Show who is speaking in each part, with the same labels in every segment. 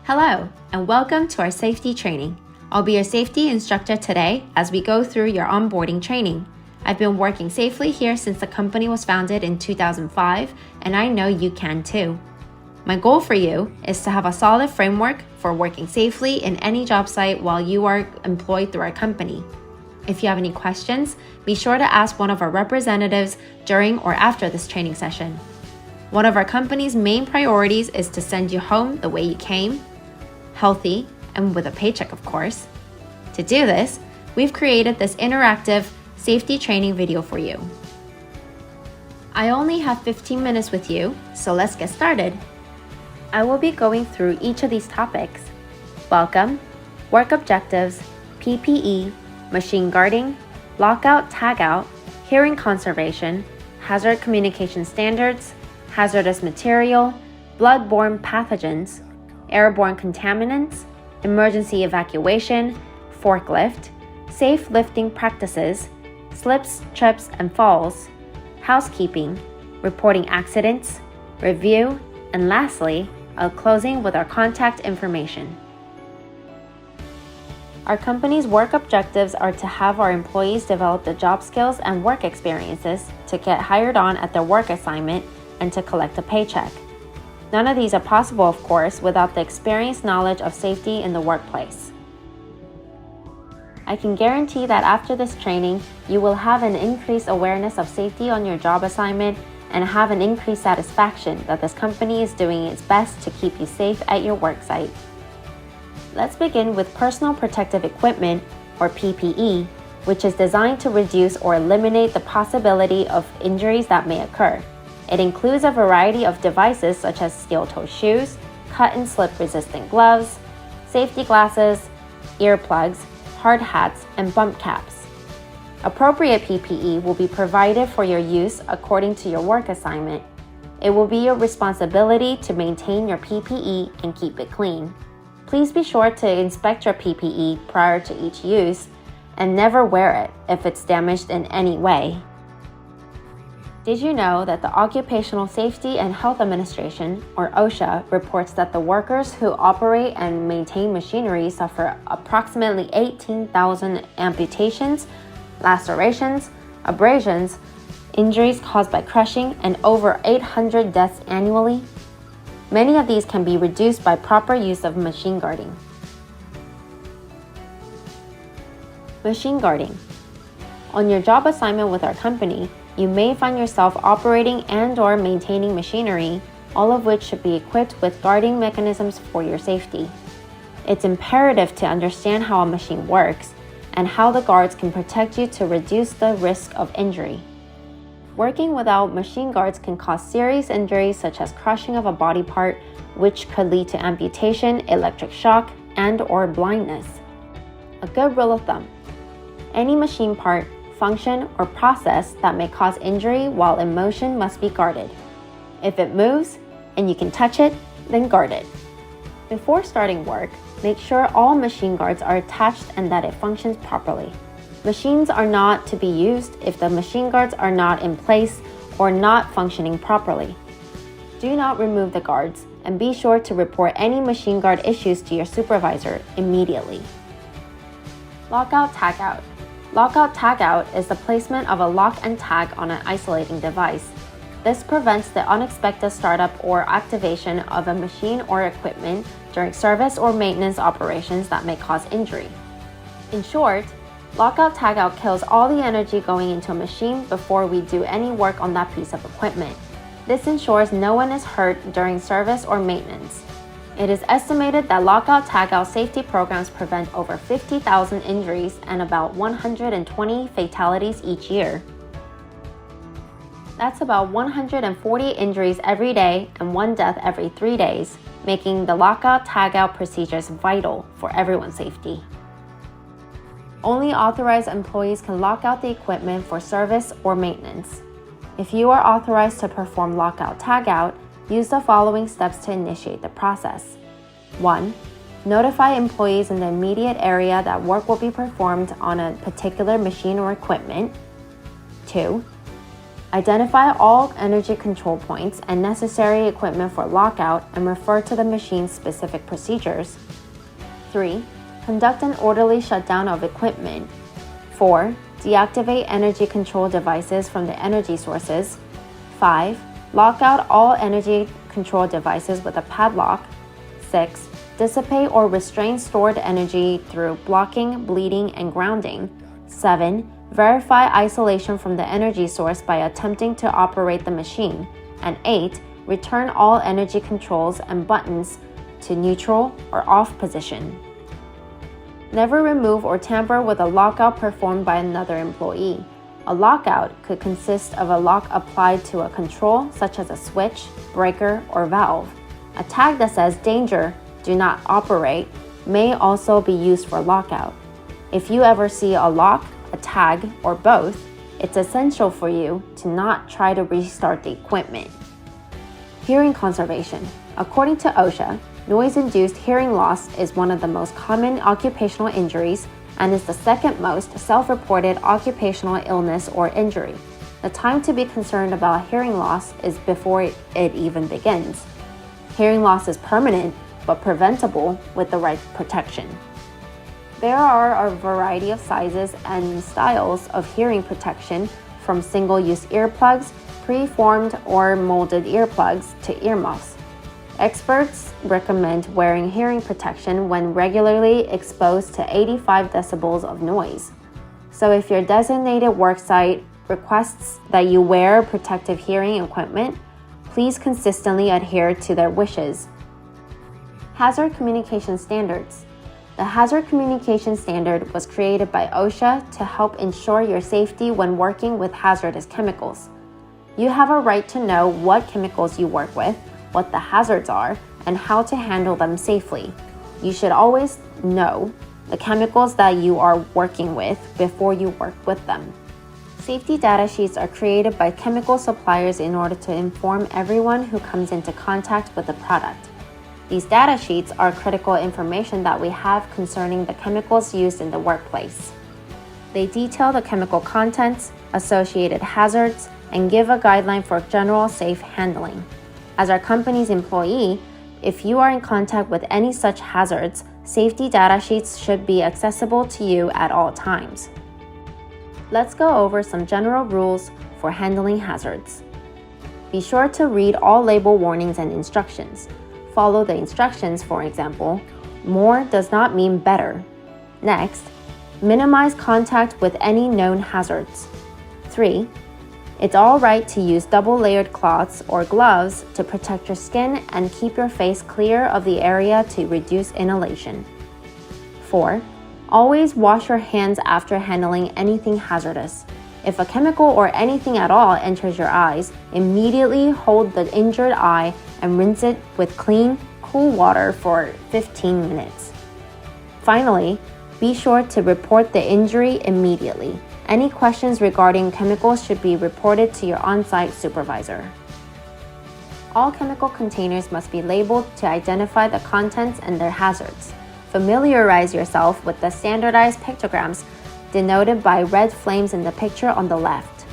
Speaker 1: Hello, and welcome to our safety training. I'll be your safety instructor today as we go through your onboarding training. I've been working safely here since the company was founded in 2005, and I know you can too. My goal for you is to have a solid framework for working safely in any job site while you are employed through our company. If you have any questions, be sure to ask one of our representatives during or after this training session. One of our company's main priorities is to send you home the way you came, healthy, and with a paycheck, of course. To do this, we've created this interactive safety training video for you. I only have 15 minutes with you, so let's get started. I will be going through each of these topics: welcome, work objectives, PPE, machine guarding, lockout tagout, hearing conservation, hazard communication standards, hazardous material, blood-borne pathogens, airborne contaminants, emergency evacuation, forklift, safe lifting practices, slips, trips, and falls, housekeeping, reporting accidents, review, and lastly, a closing with our contact information. Our company's work objectives are to have our employees develop the job skills and work experiences to get hired on at their work assignment and to collect a paycheck. None of these are possible, of course, without the experience knowledge of safety in the workplace. I can guarantee that after this training, you will have an increased awareness of safety on your job assignment and have an increased satisfaction that this company is doing its best to keep you safe at your work site. Let's begin with personal protective equipment, or PPE, which is designed to reduce or eliminate the possibility of injuries that may occur. It includes a variety of devices such as steel-toe shoes, cut and slip resistant gloves, safety glasses, earplugs, hard hats, and bump caps. Appropriate PPE will be provided for your use according to your work assignment. It will be your responsibility to maintain your PPE and keep it clean. Please be sure to inspect your PPE prior to each use and never wear it if it's damaged in any way. Did you know that the Occupational Safety and Health Administration, or OSHA, reports that the workers who operate and maintain machinery suffer approximately 18,000 amputations, lacerations, abrasions, injuries caused by crushing, and over 800 deaths annually? Many of these can be reduced by proper use of machine guarding. Machine guarding. On your job assignment with our company, you may find yourself operating and/or maintaining machinery, all of which should be equipped with guarding mechanisms for your safety. It's imperative to understand how a machine works and how the guards can protect you to reduce the risk of injury. Working without machine guards can cause serious injuries such as crushing of a body part, which could lead to amputation, electric shock, and/or blindness. A good rule of thumb: any machine part, function, or process that may cause injury while in motion must be guarded. If it moves and you can touch it, then guard it. Before starting work, make sure all machine guards are attached and that it functions properly. Machines are not to be used if the machine guards are not in place or not functioning properly. Do not remove the guards and be sure to report any machine guard issues to your supervisor immediately. Lockout tagout. Lockout tagout is the placement of a lock and tag on an isolating device. This prevents the unexpected startup or activation of a machine or equipment during service or maintenance operations that may cause injury. In short, lockout tagout kills all the energy going into a machine before we do any work on that piece of equipment. This ensures no one is hurt during service or maintenance. It is estimated that lockout tagout safety programs prevent over 50,000 injuries and about 120 fatalities each year. That's about 140 injuries every day and 1 death every 3 days, making the lockout tagout procedures vital for everyone's safety. Only authorized employees can lock out the equipment for service or maintenance. If you are authorized to perform lockout tagout, use the following steps to initiate the process. 1. Notify employees in the immediate area that work will be performed on a particular machine or equipment. 2. Identify all energy control points and necessary equipment for lockout and refer to the machine's specific procedures. 3. Conduct an orderly shutdown of equipment. 4. Deactivate energy control devices from the energy sources. 5. Lock out all energy control devices with a padlock. 6. Dissipate or restrain stored energy through blocking, bleeding, and grounding. 7. Verify isolation from the energy source by attempting to operate the machine. And 8. Return all energy controls and buttons to neutral or off position. Never remove or tamper with a lockout performed by another employee. A lockout could consist of a lock applied to a control, such as a switch, breaker, or valve. A tag that says "Danger, do not operate" may also be used for lockout. If you ever see a lock, a tag, or both, it's essential for you to not try to restart the equipment. Hearing conservation. According to OSHA, noise-induced hearing loss is one of the most common occupational injuries and is the second most self-reported occupational illness or injury. The time to be concerned about hearing loss is before it even begins. Hearing loss is permanent but preventable with the right protection. There are a variety of sizes and styles of hearing protection, from single-use earplugs, pre-formed or molded earplugs, to earmuffs. Experts recommend wearing hearing protection when regularly exposed to 85 decibels of noise. So if your designated worksite requests that you wear protective hearing equipment, please consistently adhere to their wishes. Hazard communication standards. The Hazard Communication Standard was created by OSHA to help ensure your safety when working with hazardous chemicals. You have a right to know what chemicals you work with, what the hazards are, and how to handle them safely. You should always know the chemicals that you are working with before you work with them. Safety data sheets are created by chemical suppliers in order to inform everyone who comes into contact with the product. These data sheets are critical information that we have concerning the chemicals used in the workplace. They detail the chemical contents, associated hazards, and give a guideline for general safe handling. As our company's employee, if you are in contact with any such hazards, safety data sheets should be accessible to you at all times. Let's go over some general rules for handling hazards. Be sure to read all label warnings and instructions. Follow the instructions, for example, more does not mean better. Next, minimize contact with any known hazards. 3. It's all right to use double-layered cloths or gloves to protect your skin and keep your face clear of the area to reduce inhalation. 4. Always wash your hands after handling anything hazardous. If a chemical or anything at all enters your eyes, immediately hold the injured eye and rinse it with clean, cool water for 15 minutes. Finally, be sure to report the injury immediately. Any questions regarding chemicals should be reported to your on-site supervisor. All chemical containers must be labeled to identify the contents and their hazards. Familiarize yourself with the standardized pictograms denoted by red flames in the picture on the left.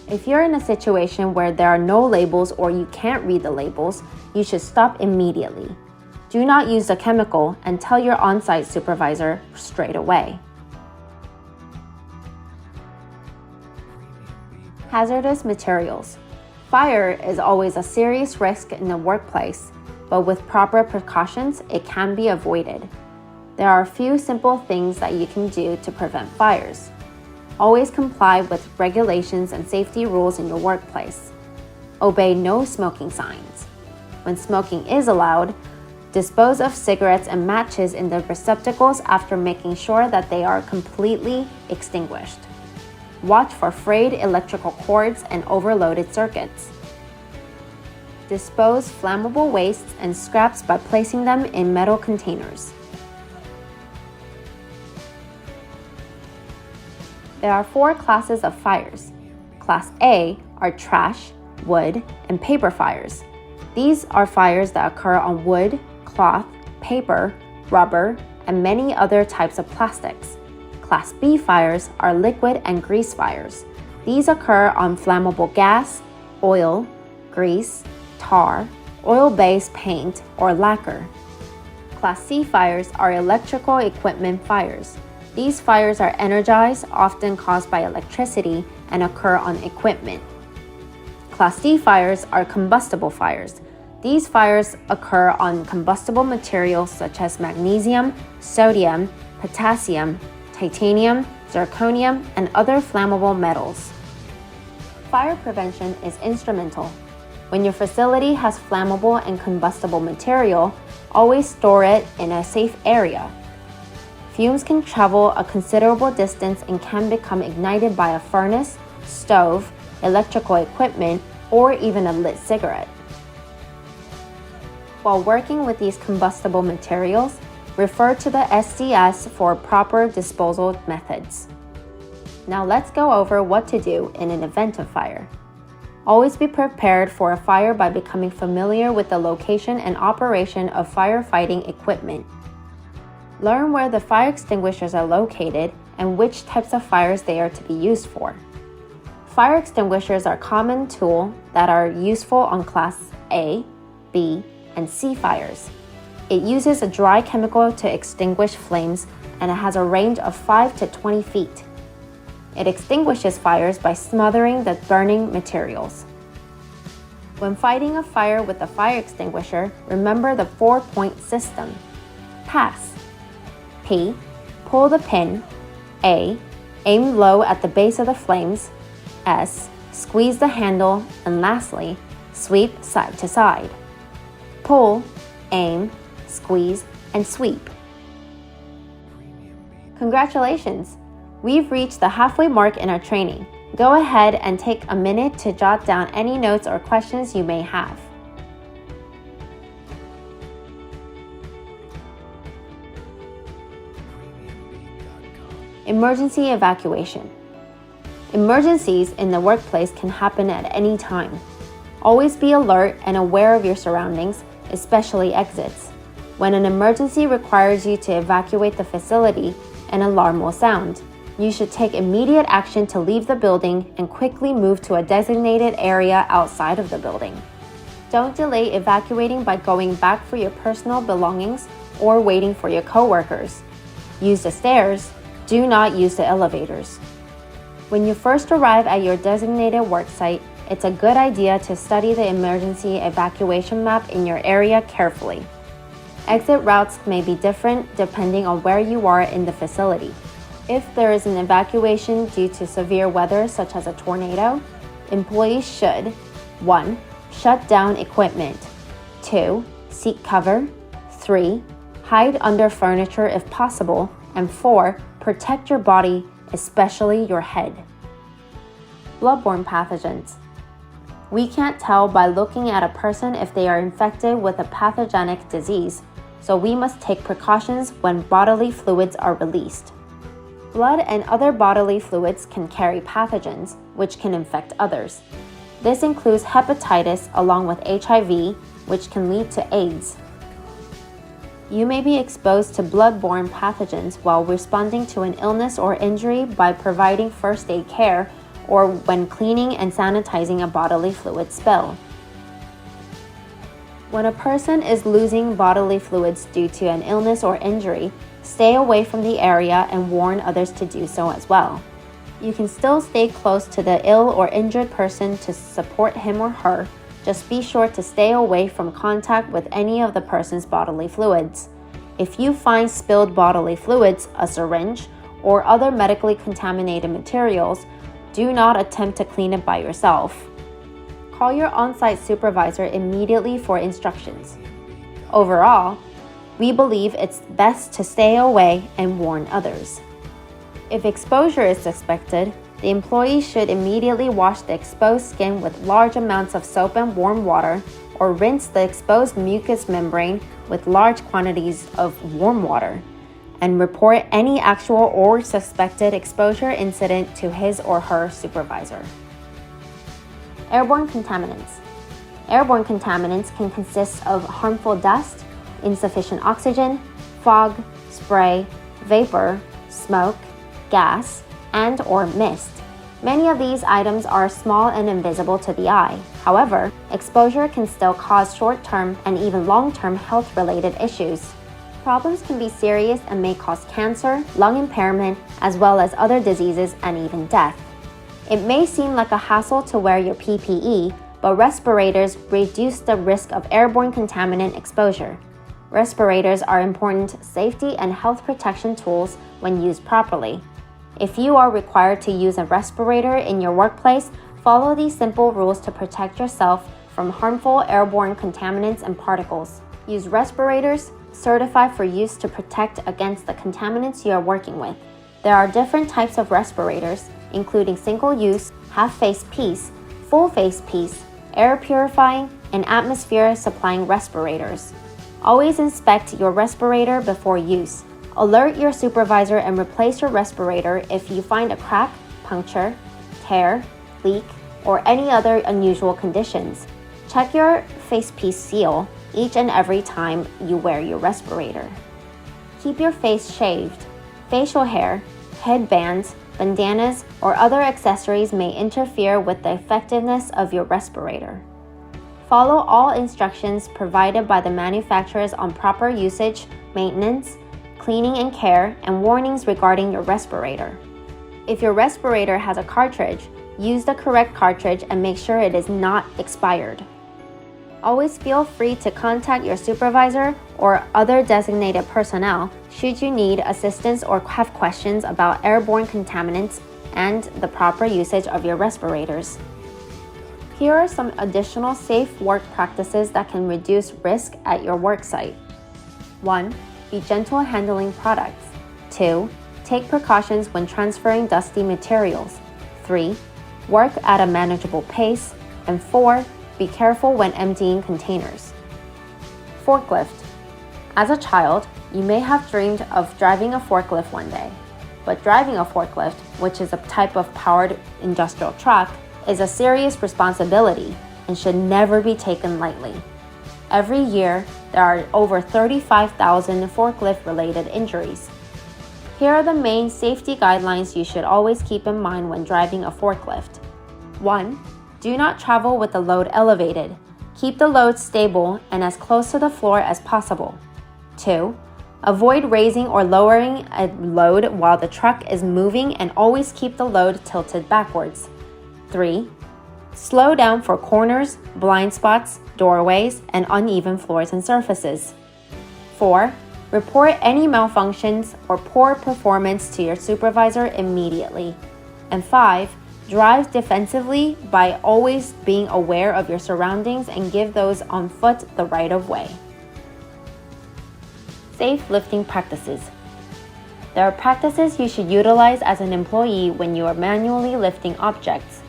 Speaker 1: If you're in a situation where there are no labels or you can't read the labels, you should stop immediately. Do not use the chemical and tell your on-site supervisor straight away. Hazardous materials. Fire is always a serious risk in the workplace, but with proper precautions, it can be avoided. There are a few simple things that you can do to prevent fires. Always comply with regulations and safety rules in your workplace. Obey no smoking signs. When smoking is allowed, dispose of cigarettes and matches in the receptacles after making sure that they are completely extinguished. Watch for frayed electrical cords and overloaded circuits. Dispose flammable wastes and scraps by placing them in metal containers. There are 4 classes of fires. Class A are trash, wood, and paper fires. These are fires that occur on wood, cloth, paper, rubber, and many other types of plastics. Class B fires are liquid and grease fires. These occur on flammable gas, oil, grease, tar, oil-based paint, or lacquer. Class C fires are electrical equipment fires. These fires are energized, often caused by electricity, and occur on equipment. Class D fires are combustible fires. These fires occur on combustible materials such as magnesium, sodium, potassium, titanium, zirconium, and other flammable metals. Fire prevention is instrumental. When your facility has flammable and combustible material, always store it in a safe area. Fumes can travel a considerable distance and can become ignited by a furnace, stove, electrical equipment, or even a lit cigarette. While working with these combustible materials, refer to the SDS for proper disposal methods. Now let's go over what to do in an event of fire. Always be prepared for a fire by becoming familiar with the location and operation of firefighting equipment. Learn where the fire extinguishers are located and which types of fires they are to be used for. Fire extinguishers are a common tool that are useful on Class A, B, and C fires. It uses a dry chemical to extinguish flames and it has a range of 5 to 20 feet. It extinguishes fires by smothering the burning materials. When fighting a fire with a fire extinguisher, remember the 4-point system. Pass. P. Pull the pin. A. Aim low at the base of the flames. S. Squeeze the handle. And lastly, sweep side to side. Pull, aim, squeeze, and sweep. Congratulations! We've reached the halfway mark in our training. Go ahead and take a minute to jot down any notes or questions you may have. Emergency evacuation. Emergencies in the workplace can happen at any time. Always be alert and aware of your surroundings, especially exits. When an emergency requires you to evacuate the facility, an alarm will sound. You should take immediate action to leave the building and quickly move to a designated area outside of the building. Don't delay evacuating by going back for your personal belongings or waiting for your coworkers. Use the stairs. Do not use the elevators. When you first arrive at your designated worksite, it's a good idea to study the emergency evacuation map in your area carefully. Exit routes may be different depending on where you are in the facility. If there is an evacuation due to severe weather such as a tornado, employees should 1. Shut down equipment. 2. Seek cover. 3. Hide under furniture if possible. And 4. Protect your body, especially your head. Bloodborne pathogens. We can't tell by looking at a person if they are infected with a pathogenic disease, so we must take precautions when bodily fluids are released. Blood and other bodily fluids can carry pathogens, which can infect others. This includes hepatitis along with HIV, which can lead to AIDS. You may be exposed to blood-borne pathogens while responding to an illness or injury by providing first aid care or when cleaning and sanitizing a bodily fluid spill. When a person is losing bodily fluids due to an illness or injury, stay away from the area and warn others to do so as well. You can still stay close to the ill or injured person to support him or her. Just be sure to stay away from contact with any of the person's bodily fluids. If you find spilled bodily fluids, a syringe, or other medically contaminated materials, do not attempt to clean it by yourself. Call your on-site supervisor immediately for instructions. Overall, we believe it's best to stay away and warn others. If exposure is suspected, the employee should immediately wash the exposed skin with large amounts of soap and warm water, or rinse the exposed mucous membrane with large quantities of warm water, and report any actual or suspected exposure incident to his or her supervisor. Airborne contaminants. Airborne contaminants can consist of harmful dust, insufficient oxygen, fog, spray, vapor, smoke, gas, and/or mist. Many of these items are small and invisible to the eye. However, exposure can still cause short-term and even long-term health-related issues. Problems can be serious and may cause cancer, lung impairment, as well as other diseases and even death. It may seem like a hassle to wear your PPE, but respirators reduce the risk of airborne contaminant exposure. Respirators are important safety and health protection tools when used properly. If you are required to use a respirator in your workplace, follow these simple rules to protect yourself from harmful airborne contaminants and particles. Use respirators certified for use to protect against the contaminants you are working with. There are different types of respirators, including single-use, half-face piece, full-face piece, air purifying, and atmosphere supplying respirators. Always inspect your respirator before use. Alert your supervisor and replace your respirator if you find a crack, puncture, tear, leak, or any other unusual conditions. Check your facepiece seal each and every time you wear your respirator. Keep your face shaved. Facial hair, headbands, bandanas, or other accessories may interfere with the effectiveness of your respirator. Follow all instructions provided by the manufacturers on proper usage, maintenance, cleaning and care, and warnings regarding your respirator. If your respirator has a cartridge, use the correct cartridge and make sure it is not expired. Always feel free to contact your supervisor or other designated personnel should you need assistance or have questions about airborne contaminants and the proper usage of your respirators. Here are some additional safe work practices that can reduce risk at your work site. 1. Be gentle handling products. 2. Take precautions when transferring dusty materials. 3. Work at a manageable pace. And 4. Be careful when emptying containers. Forklift. As a child, you may have dreamed of driving a forklift one day. But driving a forklift, which is a type of powered industrial truck, is a serious responsibility and should never be taken lightly. Every year, there are over 35,000 forklift-related injuries. Here are the main safety guidelines you should always keep in mind when driving a forklift. 1. Do not travel with the load elevated. Keep the load stable and as close to the floor as possible. 2. Avoid raising or lowering a load while the truck is moving and always keep the load tilted backwards. 3. Slow down for corners, blind spots, doorways, and uneven floors and surfaces. 4. Report any malfunctions or poor performance to your supervisor immediately. And 5. Drive defensively by always being aware of your surroundings and give those on foot the right of way. Safe lifting practices. There are practices you should utilize as an employee when you are manually lifting objects.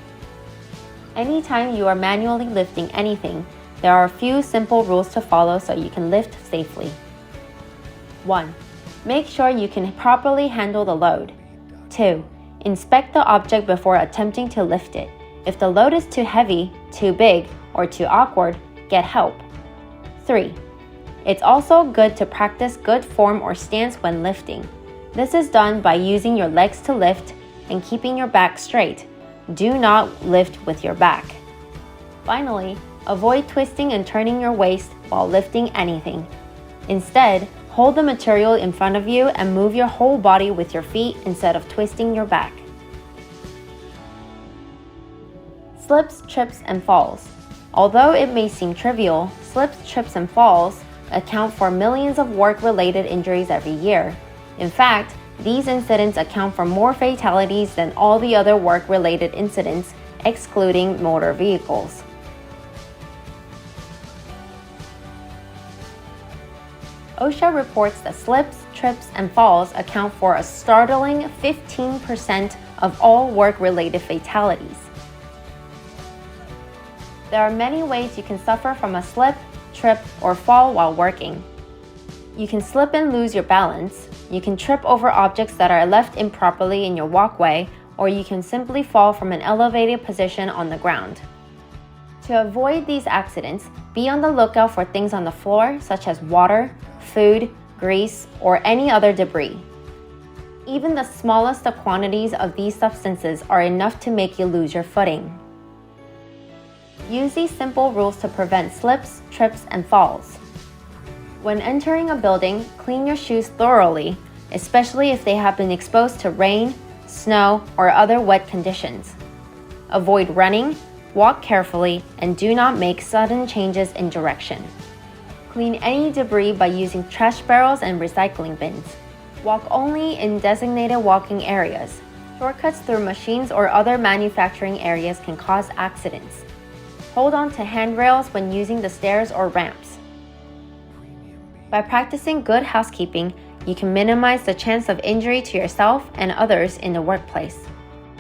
Speaker 1: Anytime you are manually lifting anything, there are a few simple rules to follow so you can lift safely. 1. Make sure you can properly handle the load. 2. Inspect the object before attempting to lift it. If the load is too heavy, too big, or too awkward, get help. 3. It's also good to practice good form or stance when lifting. This is done by using your legs to lift and keeping your back straight. Do not lift with your back. Finally, avoid twisting and turning your waist while lifting anything. Instead, hold the material in front of you and move your whole body with your feet instead of twisting your back. Slips, trips, and falls. Although it may seem trivial, slips, trips, and falls account for millions of work-related injuries every year. In fact, these incidents account for more fatalities than all the other work-related incidents, excluding motor vehicles. OSHA reports that slips, trips, and falls account for a startling 15% of all work-related fatalities. There are many ways you can suffer from a slip, trip, or fall while working. You can slip and lose your balance, you can trip over objects that are left improperly in your walkway, or you can simply fall from an elevated position on the ground. To avoid these accidents, be on the lookout for things on the floor such as water, food, grease, or any other debris. Even the smallest of quantities of these substances are enough to make you lose your footing. Use these simple rules to prevent slips, trips, and falls. When entering a building, clean your shoes thoroughly, especially if they have been exposed to rain, snow, or other wet conditions. Avoid running, walk carefully, and do not make sudden changes in direction. Clean any debris by using trash barrels and recycling bins. Walk only in designated walking areas. Shortcuts through machines or other manufacturing areas can cause accidents. Hold on to handrails when using the stairs or ramps. By practicing good housekeeping, you can minimize the chance of injury to yourself and others in the workplace.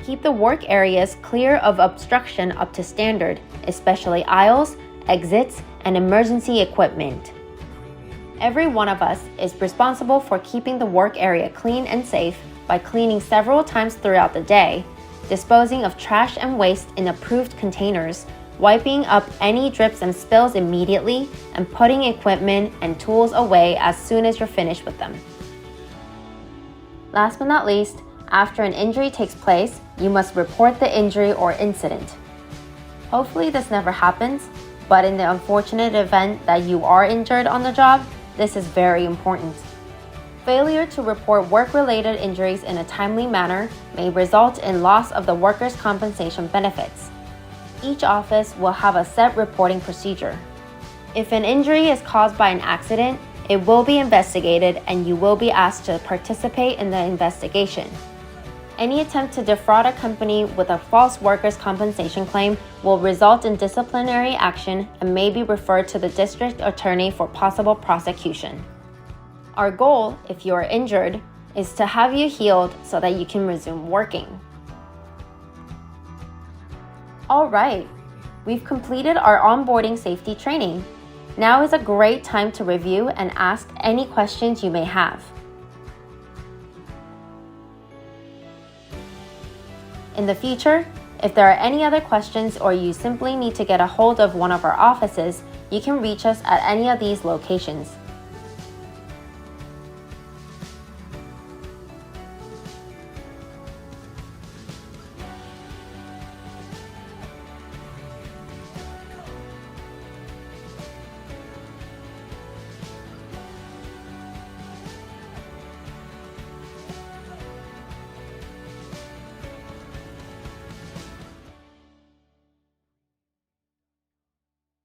Speaker 1: Keep the work areas clear of obstruction up to standard, especially aisles, exits, and emergency equipment. Every one of us is responsible for keeping the work area clean and safe by cleaning several times throughout the day, disposing of trash and waste in approved containers, wiping up any drips and spills immediately, and putting equipment and tools away as soon as you're finished with them. Last but not least, after an injury takes place, you must report the injury or incident. Hopefully this never happens, but in the unfortunate event that you are injured on the job, this is very important. Failure to report work-related injuries in a timely manner may result in loss of the workers' compensation benefits. Each office will have a set reporting procedure. If an injury is caused by an accident, it will be investigated and you will be asked to participate in the investigation. Any attempt to defraud a company with a false workers' compensation claim will result in disciplinary action and may be referred to the district attorney for possible prosecution. Our goal, if you are injured, is to have you healed so that you can resume working. All right, we've completed our onboarding safety training. Now is a great time to review and ask any questions you may have. In the future, if there are any other questions or you simply need to get a hold of one of our offices, you can reach us at any of these locations.